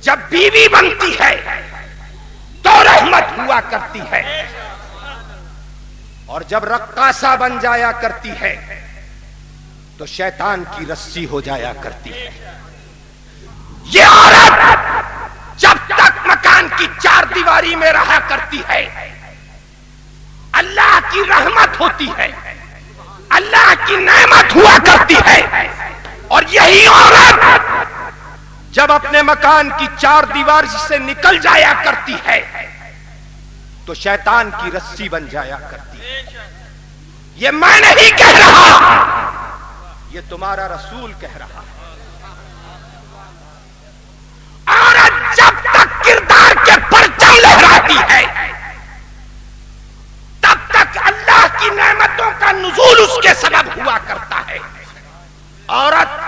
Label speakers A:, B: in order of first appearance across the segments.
A: جب بیوی بنتی ہے تو رحمت ہوا کرتی ہے، اور جب رقاصہ بن جایا کرتی ہے تو شیطان کی رسی ہو جایا کرتی ہے۔ یہ عورت جب تک مکان کی چار دیواری میں رہا کرتی ہے اللہ کی رحمت ہوتی ہے، اللہ کی نعمت ہوا کرتی ہے، اور یہی عورت جب اپنے مکان کی چار دیوار سے نکل جایا کرتی ہے تو شیطان کی رسی بن جایا کرتی ہے۔ یہ میں نہیں کہہ رہا، یہ تمہارا رسول کہہ رہا ہے۔ عورت جب تک کردار کے پرچم لہراتی ہے تب تک اللہ کی نعمتوں کا نزول اس کے سبب ہوا کرتا ہے۔ عورت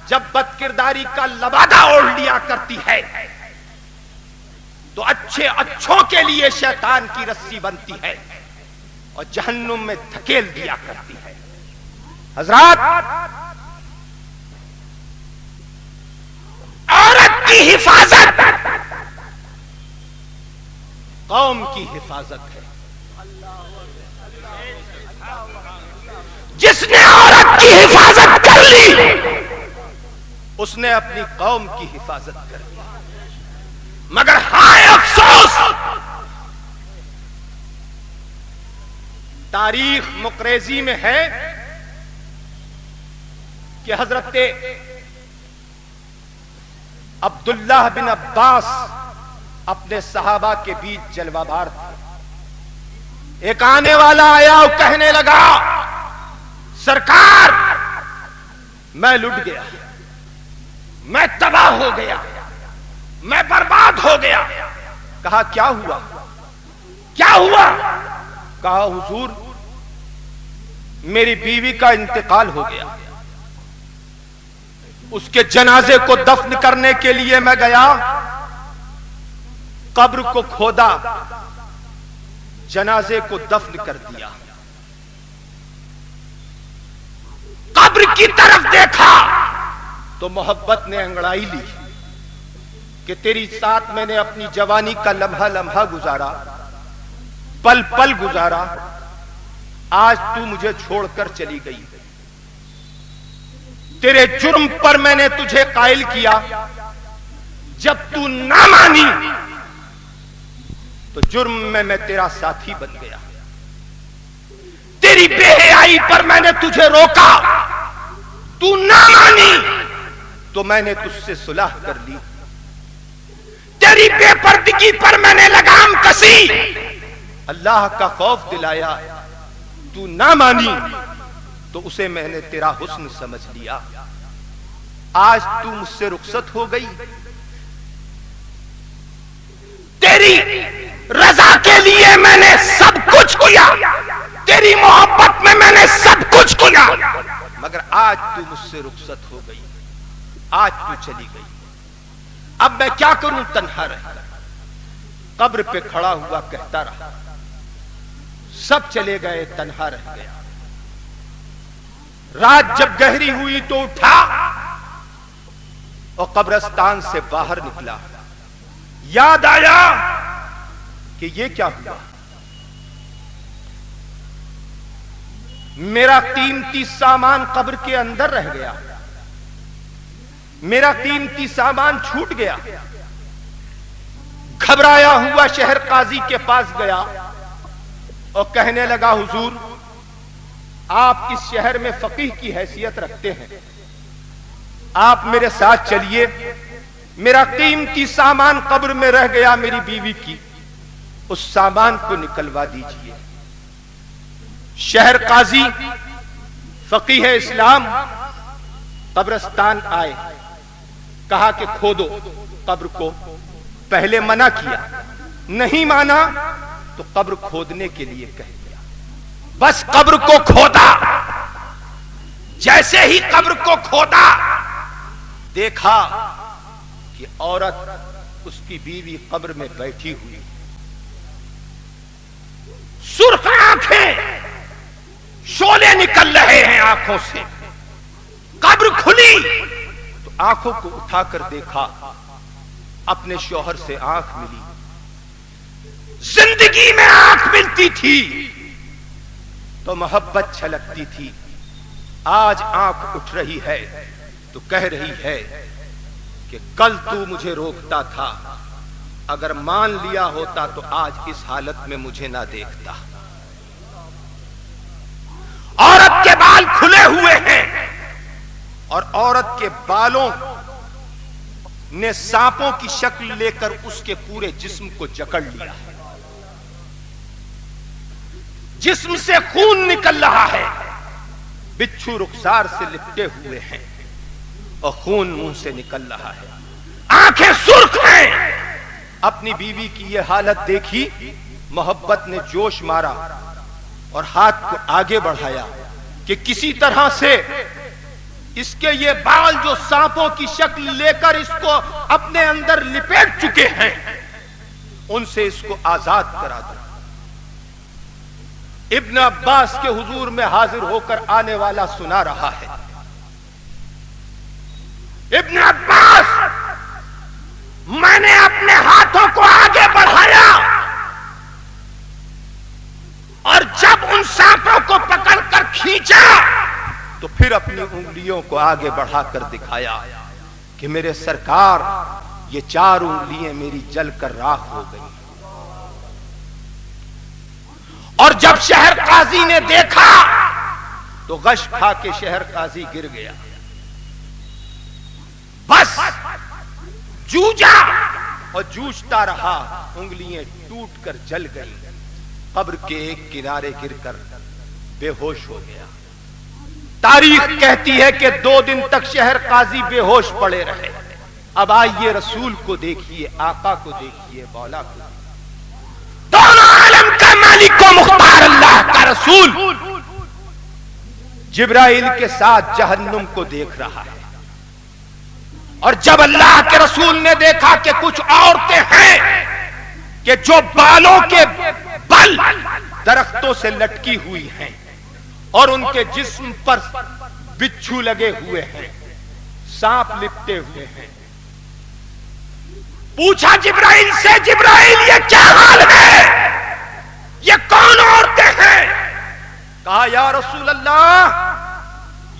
A: جب بد کرداری کا لبادہ اوڑھ لیا کرتی ہے تو اچھوں کے لیے شیطان کی رسی بنتی ہے اور جہنم میں دھکیل دیا کرتی ہے۔ حضرات، عورت کی حفاظت قوم کی حفاظت ہے۔ جس نے عورت کی حفاظت کر لی اس نے اپنی قوم کی حفاظت کر لی۔ مگر ہائے افسوس، تاریخ مقریزی میں ہے کہ حضرت عبداللہ بن عباس اپنے صحابہ کے بیچ جلوہ بار تھے۔ ایک آنے والا آیا اور کہنے لگا، سرکار میں لٹ گیا، میں تباہ ہو گیا، میں برباد ہو گیا۔ کہا کیا ہوا؟ کیا ہوا؟ کہا حضور میری بیوی کا انتقال ہو گیا، اس کے جنازے کو دفن کرنے کے لیے میں گیا، قبر کو کھودا، جنازے کو دفن کر دیا، قبر کی طرف دیکھا تو محبت نے انگڑائی لی کہ تیری ساتھ میں نے اپنی جوانی کا لمحہ لمحہ گزارا، پل پل گزارا، آج تو مجھے چھوڑ کر چلی گئی، تیرے جرم پر میں نے تجھے قائل کیا، جب تو نہ مانی تو جرم میں تیرا ساتھی بن گیا، تیری بے حیائی پر میں نے تجھے روکا، تو نہ مانی تو میں نے تجھ سے صلح کر لی، تیری بے پردگی پر میں نے لگام کسی، اللہ کا خوف دلایا، تو نہ مانی تو اسے میں نے تیرا حسن سمجھ لیا، آج تو مجھ سے رخصت ہو گئی، تیری رضا کے لیے میں نے سب کچھ کیا، تیری محبت میں نے سب کچھ کیا، مگر آج تو مجھ سے رخصت ہو گئی، آج تو چلی گئی، اب میں کیا کروں؟ تنہا رہ گیا، قبر پہ کھڑا ہوا کہتا رہا، سب چلے گئے، تنہا رہ گیا۔ رات جب گہری ہوئی تو اٹھا اور قبرستان سے باہر نکلا، یاد آیا کہ یہ کیا ہوا، میرا قیمتی سامان قبر کے اندر رہ گیا، میرا قیمتی سامان چھوٹ گیا۔ گھبرایا ہوا شہر قاضی کے پاس گیا اور کہنے لگا، حضور آپ اس شہر میں فقیہ کی حیثیت رکھتے ہیں، آپ میرے ساتھ چلیے، میرا قیمتی سامان قبر میں رہ گیا میری بیوی کی، اس سامان کو نکلوا دیجئے۔ شہر قاضی فقیہ اسلام قبرستان آئے، کہا کہ کھودو قبر کو، پہلے منع کیا، نہیں مانا تو قبر کھودنے کے لیے کہہ دیا، بس قبر کو کھودا، جیسے ہی قبر کو کھودا دیکھا کہ عورت اس کی بیوی قبر میں بیٹھی ہوئی، سرخ آنکھیں، شعلے نکل رہے ہیں آنکھوں سے، قبر کھلی تو آنکھوں کو اٹھا کر دیکھا اپنے شوہر سے آنکھ ملی. زندگی میں آنکھ ملتی تھی تو محبت چھلکتی تھی. آج آنکھ اٹھ رہی ہے تو کہہ رہی ہے کہ کل تو مجھے روکتا تھا، اگر مان لیا ہوتا تو آج اس حالت میں مجھے نہ دیکھتا. عورت کے بال کھلے ہوئے ہیں اور عورت کے بالوں نے سانپوں کی شکل لے کر اس کے پورے جسم کو جکڑ لیا. جسم سے خون نکل رہا ہے، بچھو رخسار سے لپٹے ہوئے ہیں اور خون منہ سے نکل رہا ہے، آنکھیں سرخ ہیں. اپنی بیوی کی یہ حالت دیکھی، محبت نے جوش مارا اور ہاتھ کو آگے بڑھایا کہ کسی طرح سے اس کے یہ بال جو سانپوں کی شکل لے کر اس کو اپنے اندر لپیٹ چکے ہیں، ان سے اس کو آزاد کرا دو. ابن عباس کے حضور میں حاضر ہو کر آنے والا سنا رہا ہے، ابن عباس، میں نے اپنے ہاتھوں کو آگے بڑھایا اور جب ان سانپوں کو پکڑ کر کھینچا تو پھر اپنی انگلیوں کو آگے بڑھا کر دکھایا کہ میرے سرکار، یہ 4 انگلیاں میری جل کر راکھ ہو گئی. اور جب شہر قاضی نے دیکھا تو غش کھا کے شہر قاضی گر گیا. بس جوجا اور جوجتا رہا، انگلیاں ٹوٹ کر جل گئی. قبر کے ایک کنارے گر کر بے ہوش ہو گیا. تاریخ کہتی ہے کہ 2 دن تک شہر قاضی بے ہوش پڑے رہے. اب آئیے رسول کو دیکھیے، آقا کو دیکھیے، مولا کو دیکھیے، دونوں عالم کا مالک و مختار اللہ کا رسول جبرائیل کے ساتھ جہنم کو دیکھ رہا ہے. اور جب اللہ کے رسول نے دیکھا کہ کچھ عورتیں ہیں کہ جو بالوں کے بل درختوں سے لٹکی ہوئی ہیں اور ان کے جسم پر بچھو لگے ہوئے ہیں، سانپ لپٹے ہوئے ہیں، پوچھا جبرائیل سے، جبرائیل یہ کیا حال ہے، یہ کون عورتیں ہیں؟ کہا یا رسول اللہ،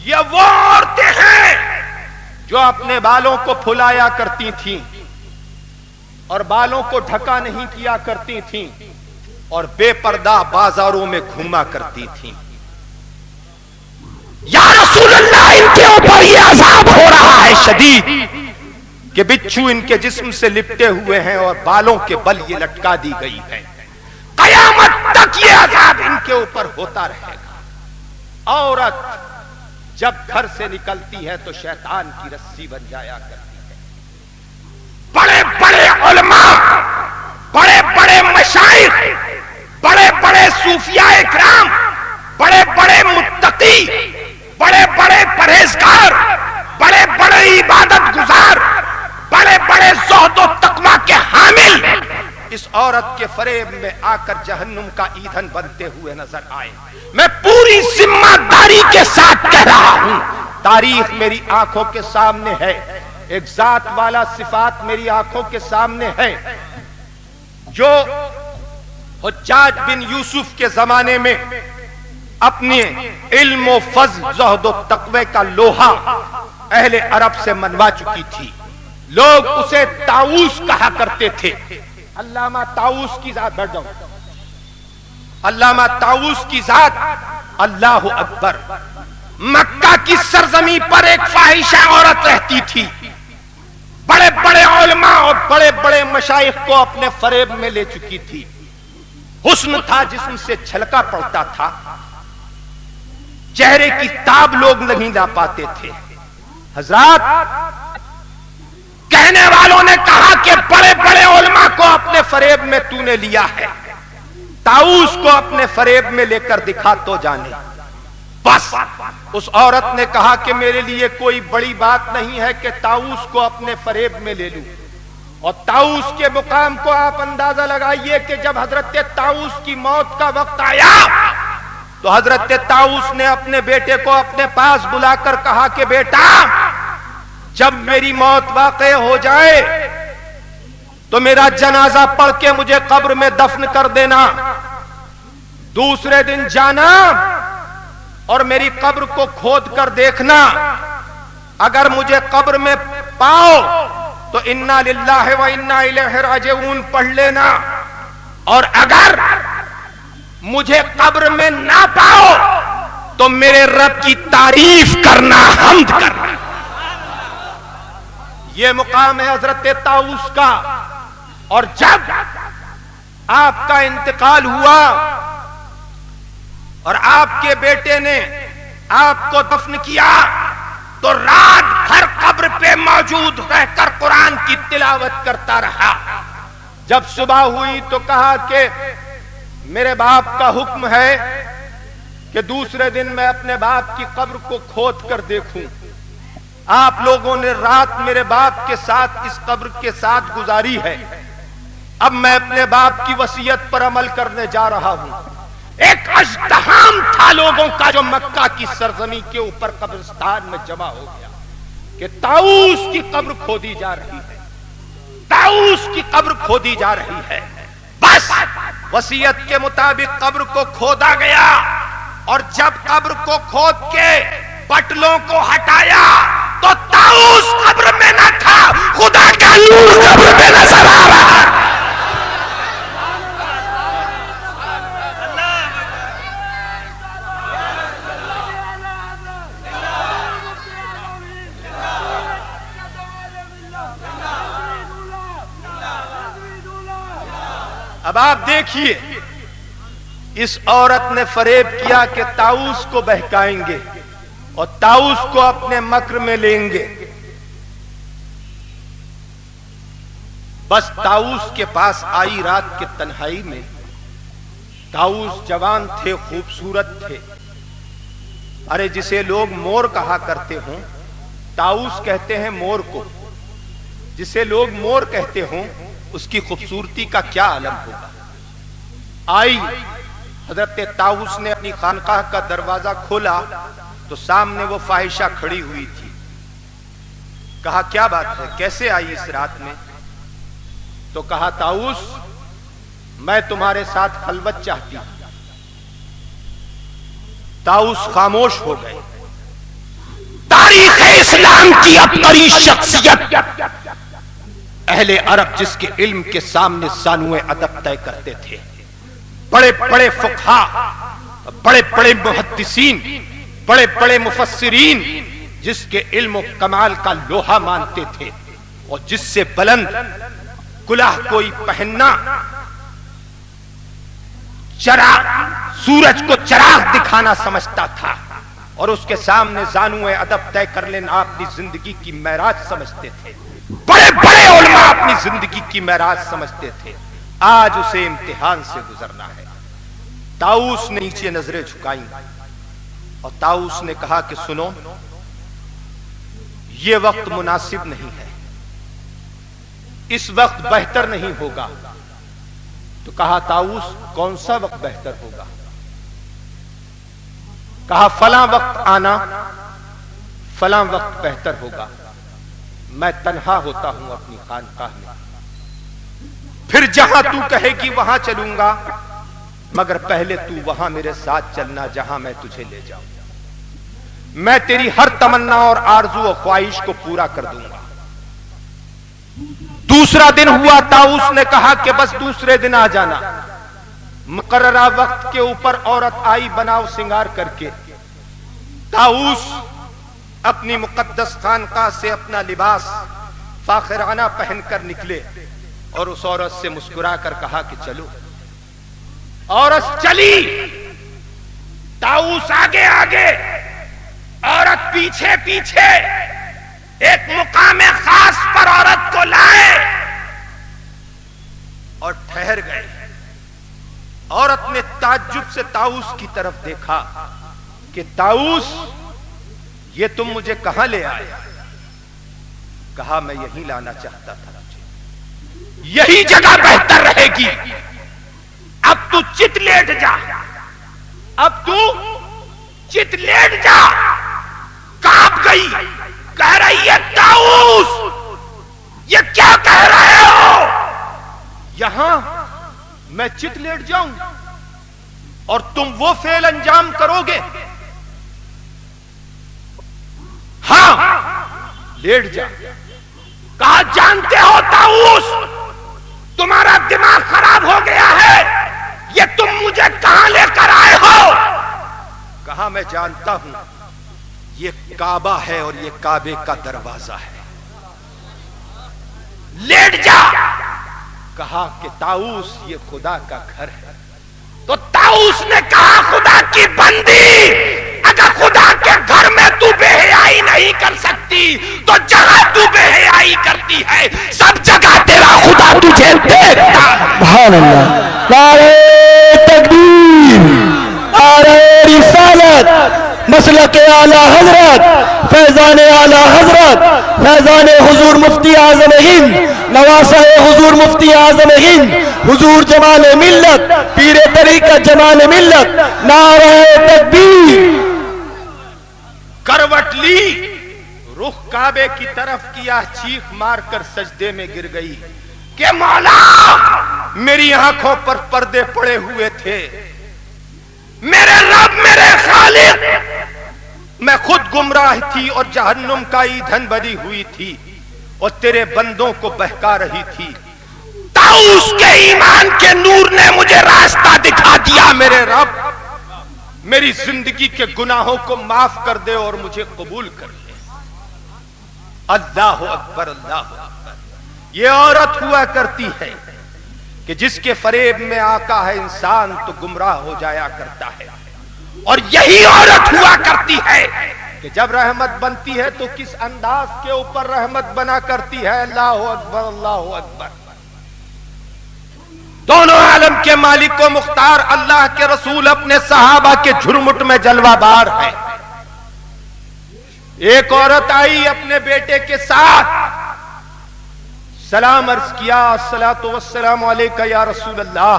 A: یہ وہ عورتیں ہیں جو اپنے بالوں کو پھلایا کرتی تھیں اور بالوں کو ڈھکا نہیں کیا کرتی تھیں اور بے پردہ بازاروں میں گھوما کرتی تھیں. یا رسول اللہ، ان کے اوپر یہ عذاب ہو رہا ہے شدید کہ بچھو ان کے جسم سے لپٹے ہوئے ہیں اور بالوں کے بل یہ لٹکا دی گئی ہے. قیامت تک یہ عذاب ان کے اوپر ہوتا رہے گا. عورت جب گھر سے نکلتی ہے تو شیطان کی رسی بن جایا کرتی ہے. بڑے بڑے علماء، بڑے بڑے مشائخ، بڑے بڑے صوفیاء اکرام، بڑے بڑے متقی، بڑے بڑے پرہیزگار، بڑے بڑے عبادت گزار، بڑے بڑے زہد و تقویٰ کے حامل اس عورت کے فریب میں آ کر جہنم کا ایندھن بنتے ہوئے نظر آئے. میں پوری ذمہ داری کے ساتھ کہہ رہا ہوں، تاریخ میری آنکھوں کے سامنے ہے، ایک ذات والا صفات میری آنکھوں کے سامنے ہے جو حجاج بن یوسف کے زمانے میں اپنے علم و فضل، زہد و تقوی کا لوہا اہل عرب سے منوا چکی تھی. لوگ اسے طاؤس کہا کرتے تھے. علامہ طاؤس کی ذات، بیٹھ جاؤ، علامہ طاؤس کی ذات، اللہ اکبر. مکہ کی سرزمین پر ایک فاحشہ عورت رہتی تھی، بڑے بڑے علماء اور بڑے بڑے مشائخ کو اپنے فریب میں لے چکی تھی. حسن تھا، جسم سے چھلکا پڑتا تھا، چہرے کی تاب لوگ نہیں لا پاتے تھے. حضرات، کہنے والوں نے کہا کہ بڑے بڑے علماء کو اپنے فریب میں تو نے لیا ہے، طاؤس کو اپنے فریب میں لے کر دکھا تو جانے. بس اس عورت نے کہا کہ میرے لیے کوئی بڑی بات نہیں ہے کہ طاؤس کو اپنے فریب میں لے لوں. اور طاؤس کے مقام کو آپ اندازہ لگائیے کہ جب حضرت طاؤس کی موت کا وقت آیا تو حضرت طاؤس نے اپنے بیٹے کو اپنے پاس بلا کر کہا کہ بیٹا، جب میری موت واقع ہو جائے تو میرا جنازہ پڑھ کے مجھے قبر میں دفن کر دینا، دوسرے دن جانا اور میری قبر کو کھود کر دیکھنا، اگر مجھے قبر میں پاؤ تو انا للہ و انا الیہ راجعون پڑھ لینا، اور اگر مجھے قبر میں نہ پاؤ تو میرے رب کی تعریف کرنا، حمد کرنا۔ یہ مقام ہے حضرت طاؤوس کا۔ اور جب آپ کا انتقال ہوا اور آپ کے بیٹے نے آپ کو دفن کیا تو رات بھر قبر پہ موجود رہ کر قرآن کی تلاوت کرتا رہا۔ جب صبح ہوئی تو کہا کہ میرے باپ کا حکم ہے کہ دوسرے دن میں اپنے باپ کی قبر کو کھود کر دیکھوں۔ آپ لوگوں نے رات میرے باپ کے ساتھ اس قبر کے ساتھ گزاری ہے، اب میں اپنے باپ کی وصیت پر عمل کرنے جا رہا ہوں۔ ایک ازدحام تھا لوگوں کا جو مکہ کی سرزمین کے اوپر قبرستان میں جمع ہو گیا کہ طاؤوس کی قبر کھودی جا رہی ہے، طاؤوس کی قبر کھودی جا رہی ہے۔ بس وصیت کے مطابق قبر کو کھودا گیا، اور جب قبر کو کھود کے پٹلوں کو ہٹایا تو طاؤوس قبر میں نہ تھا، خدا کا نور قبر میں نظر آ رہا۔ اب آپ دیکھیے، اس عورت نے فریب کیا کہ طاؤوس کو بہکائیں گے اور طاؤوس کو اپنے مکر میں لیں گے۔ بس طاؤوس کے پاس آئی رات کے تنہائی میں۔ طاؤوس جوان تھے، خوبصورت تھے، ارے جسے لوگ مور کہا کرتے ہوں، طاؤوس کہتے ہیں مور کو۔ جسے لوگ مور کہتے ہوں اس کی خوبصورتی کا کیا عالم ہوگا۔ آئی حضرت طاؤوس نے اپنی خانقاہ کا دروازہ کھولا تو سامنے وہ فاحشہ کھڑی ہوئی تھی۔ کہا کیا بات ہے، کیسے آئی اس رات میں؟ تو کہا طاؤوس میں تمہارے ساتھ خلوت چاہتی ہوں۔ طاؤوس خاموش ہو گئے۔ تاریخ اسلام کی عبقری شخصیت اہل عرب جس کے علم کے سامنے زانوئے ادب طے کرتے تھے، بڑے بڑے فقہا، بڑے بڑے محدثین، بڑے بڑے مفسرین جس کے علم و کمال کا لوہا مانتے تھے، اور جس سے بلند کلاه کوئی پہننا چراغ، سورج کو چراغ دکھانا سمجھتا تھا، اور اس کے سامنے زانوئے ادب طے کر لینا اپنی زندگی کی معراج سمجھتے تھے۔ بڑے بڑے علماء اپنی زندگی کی معراج سمجھتے تھے۔ آج اسے امتحان سے گزرنا ہے۔ طاؤوس نے نیچے نظریں جھکائیں اور طاؤوس نے کہا کہ سنو، یہ وقت مناسب نہیں ہے، اس وقت بہتر نہیں ہوگا۔ تو کہا طاؤوس کون سا وقت بہتر ہوگا؟ کہا فلاں وقت آنا، فلاں وقت بہتر ہوگا۔ میں تنہا ہوتا ہوں اپنی خانقاہ میں، پھر جہاں تو کہے گی وہاں چلوں گا، مگر پہلے تو وہاں میرے ساتھ چلنا جہاں میں تجھے لے جاؤں۔ میں تیری ہر تمنا اور آرزو و خواہش کو پورا کر دوں گا۔ دوسرا دن ہوا، طاؤوس نے کہا کہ بس دوسرے دن آ جانا۔ مقررہ وقت کے اوپر عورت آئی بناؤ سنگار کر کے۔ طاؤوس اپنی مقدس خانقاہ سے اپنا لباس فاخرانہ پہن کر نکلے اور اس عورت سے مسکرا کر کہا کہ چلو۔ عورت چلی، طاؤوس آگے آگے، عورت پیچھے پیچھے۔ ایک مقام خاص پر عورت کو لائے اور ٹھہر گئے۔ عورت نے تعجب سے طاؤوس کی طرف دیکھا کہ طاؤوس یہ تم مجھے کہاں لے آئے؟ کہا میں یہی لانا چاہتا تھا تجھے، یہی جگہ بہتر رہے گی۔ اب تو چت لیٹ جا، اب تو چت لیٹ جا۔ کانپ گئی، کہہ رہی ہے طاؤوس یہ کیا کہہ رہے ہو؟ یہاں میں چت لیٹ جاؤں اور تم وہ فعل انجام کرو گے؟ ہاں لیٹ جا۔ کہا جانتے ہو طاؤس تمہارا دماغ خراب ہو گیا ہے، یہ تم مجھے کہاں لے کر آئے ہو؟ کہا میں جانتا ہوں، یہ کعبہ ہے اور یہ کعبے کا دروازہ ہے، لیٹ جا۔ کہا کہ طاؤس یہ خدا کا گھر ہے۔ تو طاؤس نے کہا خدا کی بندی، اگر خدا کے گھر میں تو بے حیائی نہیں کر سکتی تو جہاں تو بے حیائی کرتی ہے سب جگہ تیرا خدا تجھے دیکھتا ہے۔
B: سبحان اللہ، نعرہ تکبیر، نعرہ رسالت، مسلک اعلی حضرت، فیضان اعلی حضرت، فیضان حضور مفتی اعظم ہند، نواسہ حضور مفتی اعظم ہند، حضور جمال ملت، پیر طریقت جمال ملت، نعرہ تکبیر۔
A: کروٹ لی، رخ کعبے کی طرف کیا، چیخ مار کر سجدے میں گر گئی کہ مولا میری آنکھوں پر پردے پڑے ہوئے تھے، میرے رب میرے خالق، میں خود گمراہ تھی اور جہنم کا ایندھن بنی ہوئی تھی اور تیرے بندوں کو بہکا رہی تھی۔ طاؤس کے ایمان کے نور نے مجھے راستہ دکھا دیا، میرے رب میری زندگی کے گناہوں کو معاف کر دے اور مجھے قبول کر لے۔ اللہ اکبر، اللہ اکبر۔ یہ عورت ہوا کرتی ہے کہ جس کے فریب میں آقا ہے انسان تو گمراہ ہو جایا کرتا ہے، اور یہی عورت ہوا کرتی ہے کہ جب رحمت بنتی ہے تو کس انداز کے اوپر رحمت بنا کرتی ہے۔ اللہ اکبر، اللہ اکبر۔ دونوں عالم کے مالک و مختار اللہ کے رسول اپنے صحابہ کے جھرمٹ میں جلوہ بار ہے۔ ایک عورت آئی اپنے بیٹے کے ساتھ، سلام عرض کیا، الصلاۃ والسلام علیک یا رسول اللہ۔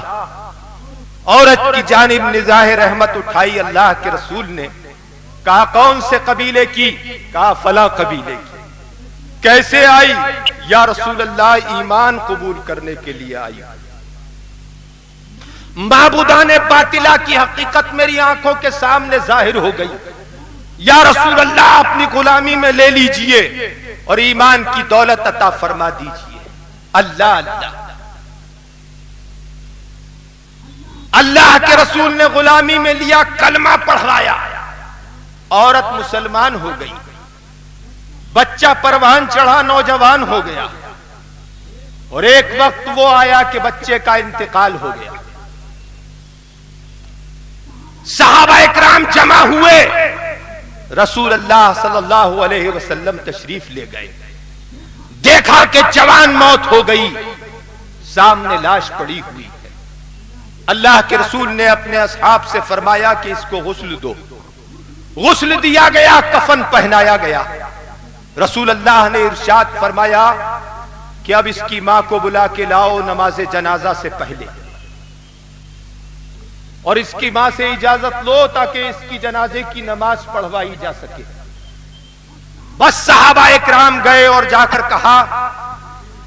A: عورت کی جانب نگاہ رحمت اٹھائی اللہ کے رسول نے، کہا کون سے قبیلے کی؟ کہا فلاں قبیلے کی۔ کیسے آئی؟ یا رسول اللہ ایمان قبول کرنے کے لیے آئی۔ معبودان باطلہ کی حقیقت میری آنکھوں کے سامنے ظاہر ہو گئی، یا رسول اللہ اپنی غلامی میں لے لیجئے اور ایمان کی دولت عطا فرما دیجئے۔ اللہ اللہ، اللہ کے رسول نے غلامی میں لیا، کلمہ پڑھوایا، عورت مسلمان ہو گئی، بچہ پروان چڑھا، نوجوان ہو گیا، اور ایک وقت وہ آیا کہ بچے کا انتقال ہو گیا۔ صحابہ اکرام جمع ہوئے، رسول اللہ صلی اللہ علیہ وسلم تشریف لے گئے، دیکھا کہ جوان موت ہو گئی، سامنے لاش پڑی ہوئی ہے۔ اللہ کے رسول نے اپنے اصحاب سے فرمایا کہ اس کو غسل دو، غسل دیا گیا، کفن پہنایا گیا۔ رسول اللہ نے ارشاد فرمایا کہ اب اس کی ماں کو بلا کے لاؤ نماز جنازہ سے پہلے، اور اس کی ماں سے اجازت لو تاکہ اس کی جنازے کی نماز پڑھوائی جا سکے۔ بس صحابہ اکرام گئے اور جا کر کہا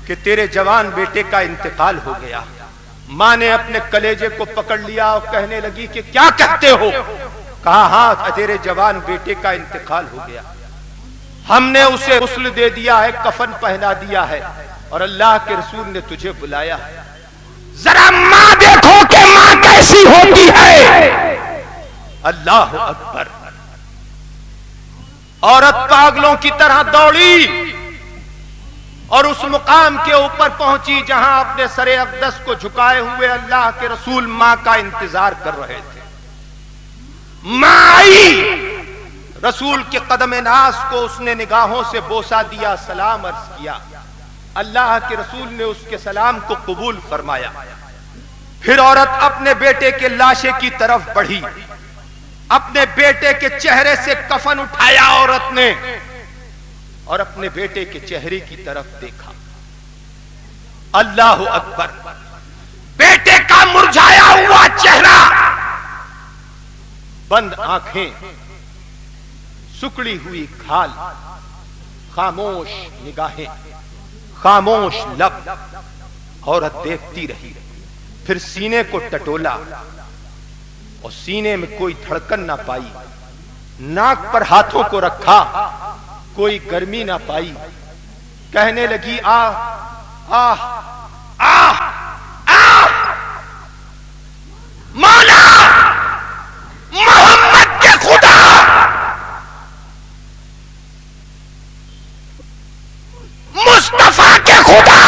A: کہ تیرے جوان بیٹے کا انتقال ہو گیا۔ ماں نے اپنے کلیجے کو پکڑ لیا اور کہنے لگی کہ کیا کہتے ہو؟ کہا ہاں تیرے جوان بیٹے کا انتقال ہو گیا، ہم نے اسے غسل دے دیا ہے، کفن پہنا دیا ہے، اور اللہ کے رسول نے تجھے بلایا ہے۔ ذرا ماں دیکھو کہ ماں کیسی ہوتی ہے۔ اللہ اکبر۔ عورت پاگلوں کی طرح دوڑی اور اس مقام کے اوپر پہنچی جہاں اپنے سر اقدس کو جھکائے ہوئے اللہ کے رسول ماں کا انتظار کر رہے تھے۔ ماں آئی، رسول کے قدم ناز کو اس نے نگاہوں سے بوسہ دیا، سلام عرض کیا، اللہ کے رسول نے اس کے سلام کو قبول فرمایا۔ پھر عورت اپنے بیٹے کے لاشے کی طرف بڑھی، اپنے بیٹے کے چہرے سے کفن اٹھایا عورت نے اور اپنے بیٹے کے چہرے کی طرف دیکھا۔ اللہ اکبر۔ بیٹے کا مرجھایا ہوا چہرہ، بند آنکھیں، سکڑی ہوئی کھال، خاموش نگاہیں، خاموش لب، عورت دیکھتی رہی۔ پھر سینے کو ٹٹولا اور سینے میں کوئی دھڑکن نہ پائی، ناک پر ہاتھوں کو رکھا، کوئی گرمی نہ پائی، کہنے لگی آہ آہ آہ آہ، مولا محمد کے خدا، مصطفیٰ کے خدا،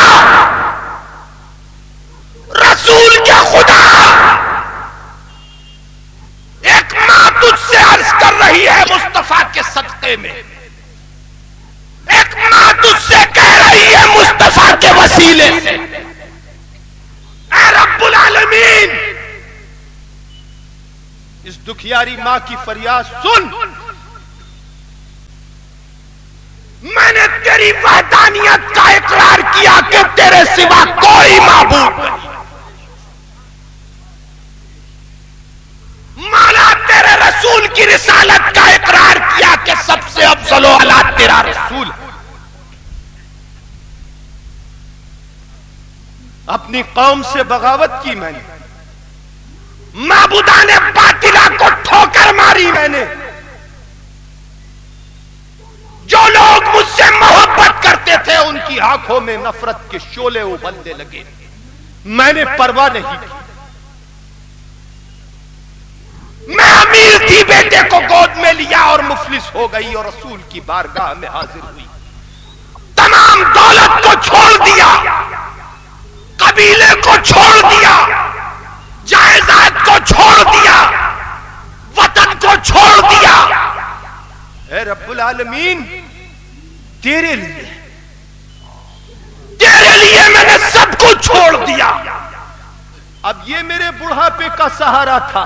A: رسول کے خدا، ایک ماں تجھ سے عرض کر رہی ہے مصطفیٰ کے صدقے میں، ایک ماں تجھ سے کہہ رہی ہے مصطفیٰ کے وسیلے سے، اے رب العالمین اس دکھیاری ماں کی فریاد سن، میں نے تیری وحدانیت کا اقرار کیا کہ تیرے سوا کوئی معبود نہیں، مولا تیرے رسول کی رسالت کا اقرار کیا کہ سب سے افضل و اعلیٰ تیرا رسول، اپنی قوم سے بغاوت کی میں نے، معبودان باطلہ کو ٹھوکر ماری میں نے، جو لوگ مجھ سے محبت کرتے تھے ان کی آنکھوں میں نفرت کے شعلے ابلنے لگے، میں نے پرواہ نہیں کی، میں امیر تھی، بیٹے کو گود میں لیا اور مفلس ہو گئی اور رسول کی بارگاہ میں حاضر ہوئی، تمام دولت کو چھوڑ دیا، قبیلے کو چھوڑ دیا، جائیداد کو چھوڑ دیا، وطن کو چھوڑ دیا، اے رب العالمین تیرے لیے میں نے سب کچھ چھوڑ دیا، اب یہ میرے بڑھاپے کا سہارا تھا،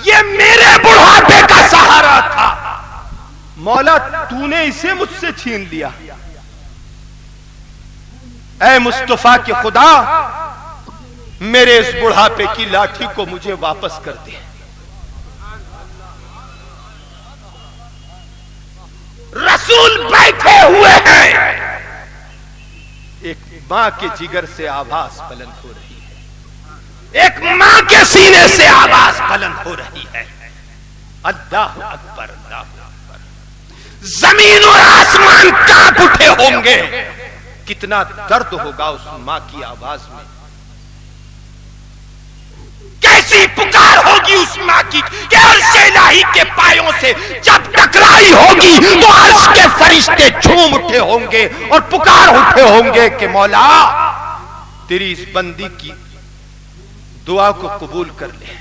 A: یہ میرے بڑھاپے کا سہارا تھا، مولا تو نے اسے مجھ سے چھین لیا، اے مصطفیٰ کے خدا میرے اس بڑھاپے کی لاٹھی کو مجھے واپس کر دے، رسول بیٹھے ہوئے ہیں، ایک ماں کے جگر سے آواز بلند ہو رہی ہے، ایک ماں کے سینے سے آواز بلند ہو رہی ہے، اللہ اکبر اللہ اکبر، زمین اور آسمان کانپ اٹھے ہوں گے، کتنا درد ہوگا اس ماں کی آواز میں، کیسی پکار ہوگی اس ماں کی کہ عرش الہی کے پایوں سے جب ٹکرائی ہوگی تو عرش کے فرشتے جھوم اٹھے ہوں گے اور پکار اٹھے ہوں گے کہ مولا تیری اس بندی کی دعا کو قبول کر لے،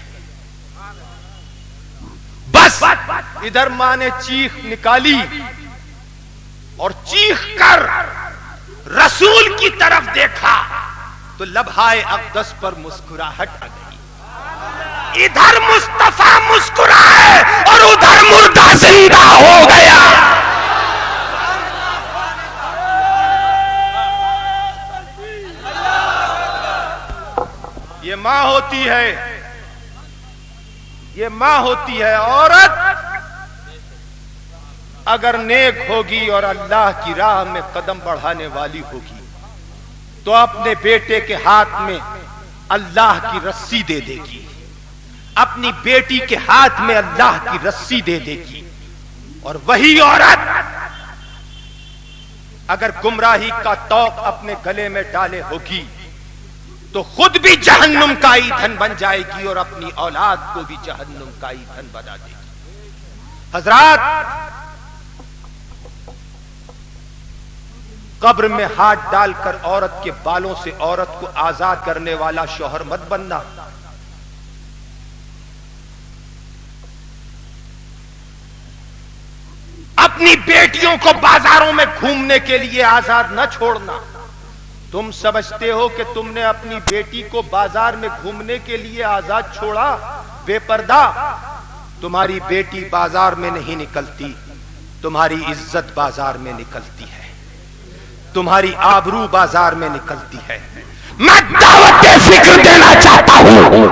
A: بس ادھر ماں نے چیخ نکالی اور چیخ کر رسول کی طرف دیکھا تو لبہائے اقدس پر مسکراہٹ آ گئی، ادھر مصطفیٰ مسکرائے اور ادھر مردہ زندہ ہو گیا، یہ ماں ہوتی ہے، یہ ماں ہوتی ہے، عورت اگر نیک ہوگی اور اللہ کی راہ میں قدم بڑھانے والی ہوگی تو اپنے بیٹے کے ہاتھ میں اللہ کی رسی دے دے گی، اپنی بیٹی کے ہاتھ میں اللہ کی رسی دے دے گی، اور وہی عورت اگر گمراہی کا طوق اپنے گلے میں ڈالے ہوگی تو خود بھی جہنم کا ایندھن بن جائے گی اور اپنی اولاد کو بھی جہنم کا ایندھن بنا دے گی۔ حضرات قبر میں ہاتھ ڈال کر عورت کے بالوں سے عورت کو آزاد کرنے والا شوہر مت بننا، اپنی بیٹیوں کو بازاروں میں گھومنے کے لیے آزاد نہ چھوڑنا۔ تم سمجھتے ہو کہ تم نے اپنی بیٹی کو بازار میں گھومنے کے لیے آزاد چھوڑا؟ بے پردہ، تمہاری بیٹی بازار میں نہیں نکلتی، تمہاری عزت بازار میں نکلتی ہے، تمہاری آبرو بازار میں نکلتی ہے۔ میں دعوت فکر دینا چاہتا ہوں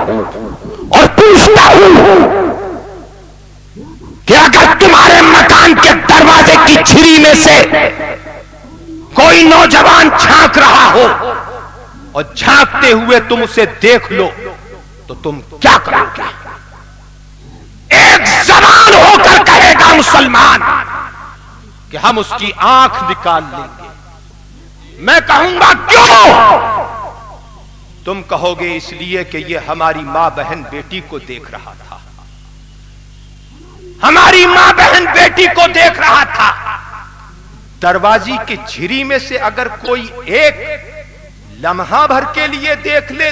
A: اور پوچھتا ہوں کہ اگر تمہارے مکان کے دروازے کی چھری میں سے کوئی نوجوان جھانک رہا ہو اور جھانکتے ہوئے تم اسے دیکھ لو تو تم کیا کرو گے؟ ایک زبان ہو کر کہے گا مسلمان کہ ہم اس کی آنکھ نکال لیں گے. میں کہوں گا کیوں؟ تم کہو گے اس لیے کہ یہ ہماری ماں بہن بیٹی کو دیکھ رہا تھا، ہماری ماں بہن بیٹی کو دیکھ رہا تھا. دروازے کی جھری میں سے اگر کوئی ایک لمحہ بھر کے لیے دیکھ لے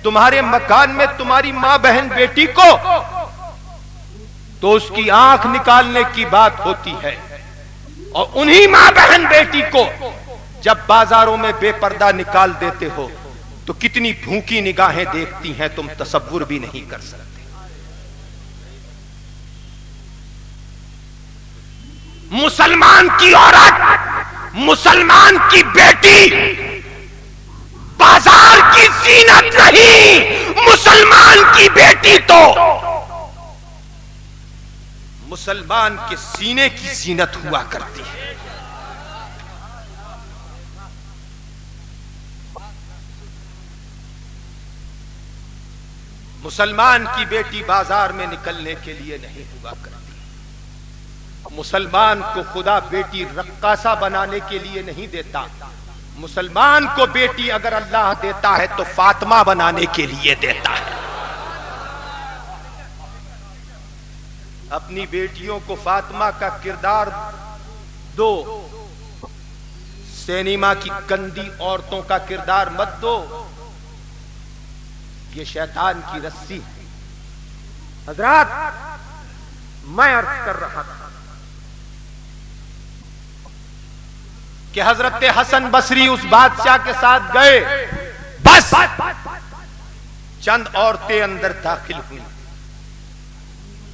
A: تمہارے مکان میں تمہاری ماں بہن بیٹی کو تو اس کی آنکھ نکالنے کی بات ہوتی ہے. اور انہی ماں بہن بیٹی کو جب بازاروں میں بے پردہ نکال دیتے ہو تو کتنی بھوکی نگاہیں دیکھتی ہیں تم تصور بھی نہیں کر سکتے. مسلمان کی عورت، مسلمان کی بیٹی بازار کی زینت نہیں، مسلمان کی بیٹی تو مسلمان کے سینے کی زینت ہوا کرتی ہے. مسلمان کی بیٹی بازار میں نکلنے کے لیے نہیں ہوا کرتی. مسلمان کو خدا بیٹی رقاصہ بنانے کے لیے نہیں دیتا. مسلمان کو بیٹی اگر اللہ دیتا ہے تو فاطمہ بنانے کے لیے دیتا ہے. اپنی بیٹیوں کو فاطمہ کا کردار دو، سینما کی گندی عورتوں کا کردار مت دو. یہ شیطان کی رسی ہے. حضرات، میں عرض کر رہا تھا کہ حضرت حسن بصری اس بادشاہ کے ساتھ گئے، بس چند عورتیں اندر داخل ہوئیں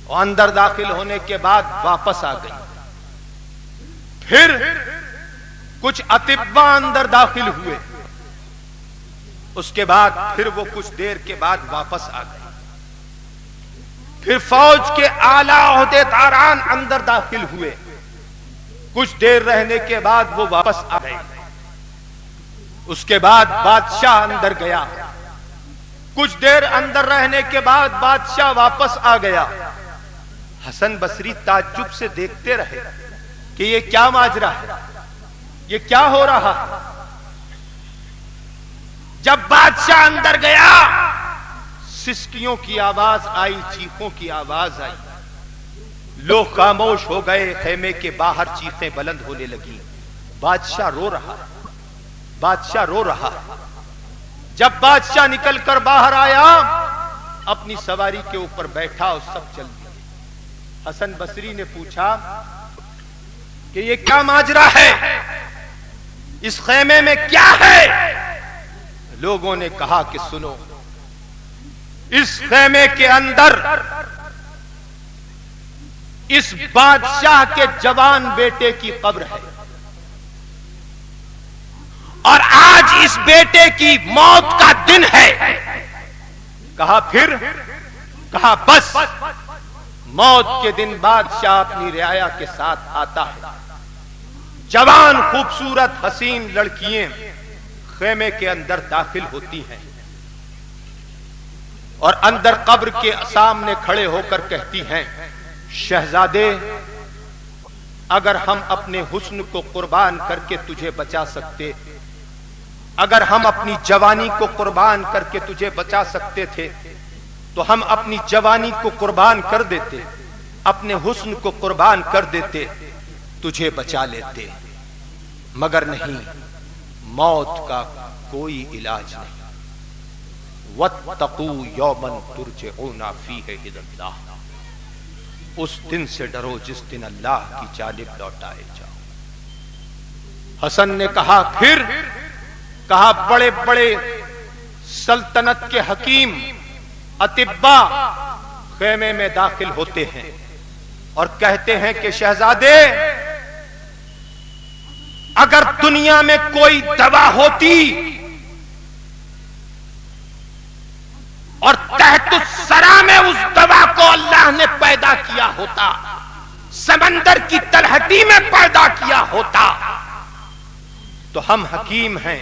A: اور اندر داخل ہونے کے بعد واپس آ گئی. پھر کچھ اطباء اندر داخل ہوئے، اس کے بعد پھر وہ کچھ دیر کے بعد واپس آ گئے. پھر فوج کے اعلیٰ عہدیداران اندر داخل ہوئے، کچھ دیر رہنے کے بعد وہ واپس آ گئے. اس کے بعد بادشاہ اندر گیا، کچھ دیر اندر رہنے کے بعد بادشاہ واپس آ گیا. حسن بصری تعجب سے دیکھتے رہے کہ یہ کیا ماجرا ہے، یہ کیا ہو رہا ہے. جب بادشاہ اندر گیا سسکیوں کی آواز آئی، چیخوں کی آواز آئی. لوگ خاموش ہو گئے، خیمے کے باہر چیخیں بلند ہونے لگی. بادشاہ رو رہا، بادشاہ رو رہا. جب بادشاہ نکل کر باہر آیا اپنی سواری کے اوپر بیٹھا اور سب چل دیے. حسن بصری نے پوچھا کہ یہ کیا ماجرا ہے، اس خیمے میں کیا ہے؟ لوگوں نے کہا کہ سنو، اس خیمے کے اندر اس بادشاہ کے جوان بیٹے کی قبر ہے اور آج اس بیٹے کی موت کا دن ہے. کہا پھر؟ کہا بس موت کے دن بادشاہ اپنی رعایا کے ساتھ آتا ہے. جوان خوبصورت حسین لڑکیاں خیمے کے اندر داخل ہوتی ہیں اور اندر قبر کے سامنے کھڑے ہو کر کہتی ہیں، شہزادے اگر ہم اپنے حسن کو قربان کر کے تجھے بچا سکتے، اگر ہم اپنی جوانی کو قربان کر کے تجھے بچا سکتے تھے تو ہم اپنی جوانی کو قربان کر دیتے، اپنے حسن کو قربان کر دیتے، تجھے بچا لیتے. مگر نہیں، موت کا کوئی علاج نہیں. وَاتَّقُوا يَوْمًا تُرْجَعُونَ فِيهِ إِلَى اللَّهِ، اس دن سے ڈرو جس دن اللہ کی جانب لوٹائے جاؤ. حسن نے کہا پھر؟ کہا بڑے بڑے سلطنت کے حکیم اطباء خیمے میں داخل ہوتے ہیں اور کہتے ہیں کہ شہزادے اگر دنیا میں کوئی دوا ہوتی اور تحت الثری میں اس دوا کو اللہ نے پیدا کیا ہوتا، سمندر کی تلہٹی میں پیدا کیا ہوتا، تو ہم حکیم ہیں،